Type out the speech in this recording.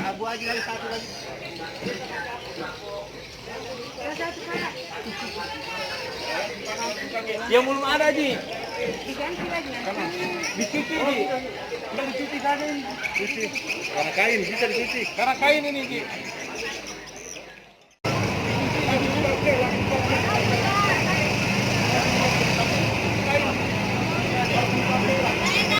Abu aja lagi satu lagi. Yang belum ada, Ji. Diganti lagi. Dicuci, Ji. Udah dicuci tadi. Cuci. Karena kain bisa dicuci. Karena kain ini, Ji.